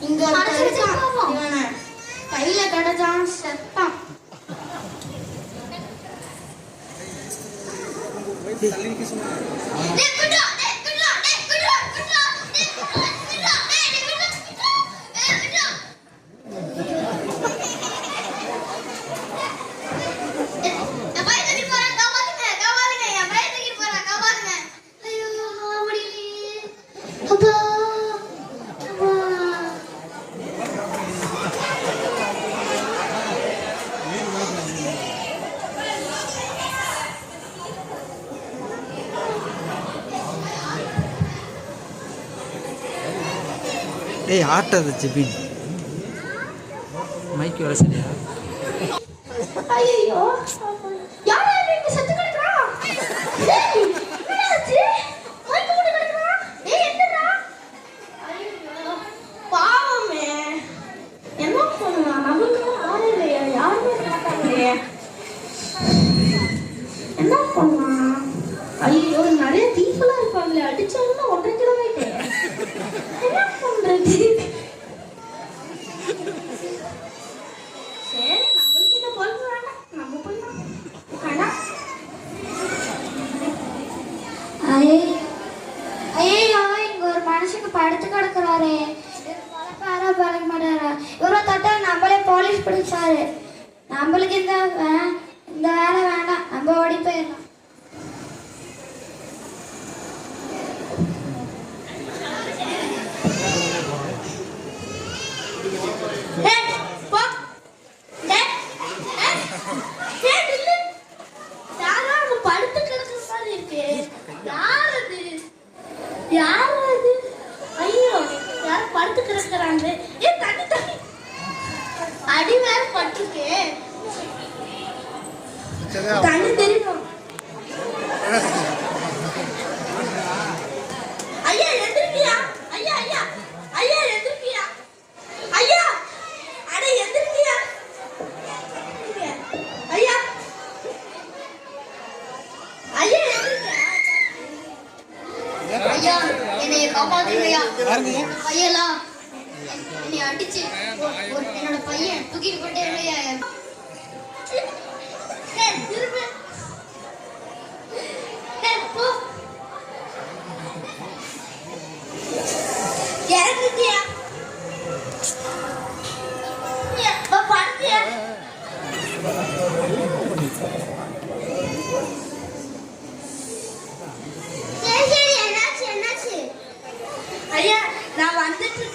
இங்க இவனை கையில கிடைச்சான் செத்தான். ஏய் ஆட்டது ஜெபின் மைக் வர சரியா? ஐயோ யாரா இங்க செத்து கிடக்குறா? டேய் என்னாச்சு? மைக் போட்டு கிடக்குறா? ஏய் என்னடா? ஐயோ பாவமே. என்ன பண்ணலாம்? நமக்கு ஆளே இல்லையா? யாருமே மாட்டாங்களே. என்ன பண்ணலாம்? ஐயோ நிறைய தீஃபெல்லாம் இருப்பாங்களே, அடிச்சாங்கன்னா உடைக்கிறவாயிட்டே. என்ன பண்றது? சரி நம்மளுக்கு இந்த பொறுப்பு வேண்டாம், நம்ம போயிடலாம். வேண்டாம். ஐயோ இங்க ஒரு மனுஷனுக்கு படுத்து கிடக்குறாரு. பழப்பாரா பழக மாட்டாரா? இவரை தொட்டா நம்மளே போலீஸ் பிடிச்சாரு. நம்மளுக்கு இந்த வேலை வேண்டாம், நம்ம ஓடி போயிடலாம். அடி மேல பட்டிருக்கே. தண்ணி தெரியுமா? ஐயா எந்திருக்கியா? ஐயா ஐயா ஐயா எந்திருக்கியா? ஐயா அட எந்திருக்கியா? ஐயா ஐயா எந்திருக்கியா? ஐயா என்னைய காப்பாத்துங்கய்யா. ஐயலா என்னை அடிச்சு என்னோட பையன் தூக்கிட்டு போட்டே இல்லையா? திரும்ப போ. இறங்கிட்டியா? படுத்தியா? சரி என்னாச்சு என்னாச்சு? ஐயா நான் வந்துட்டு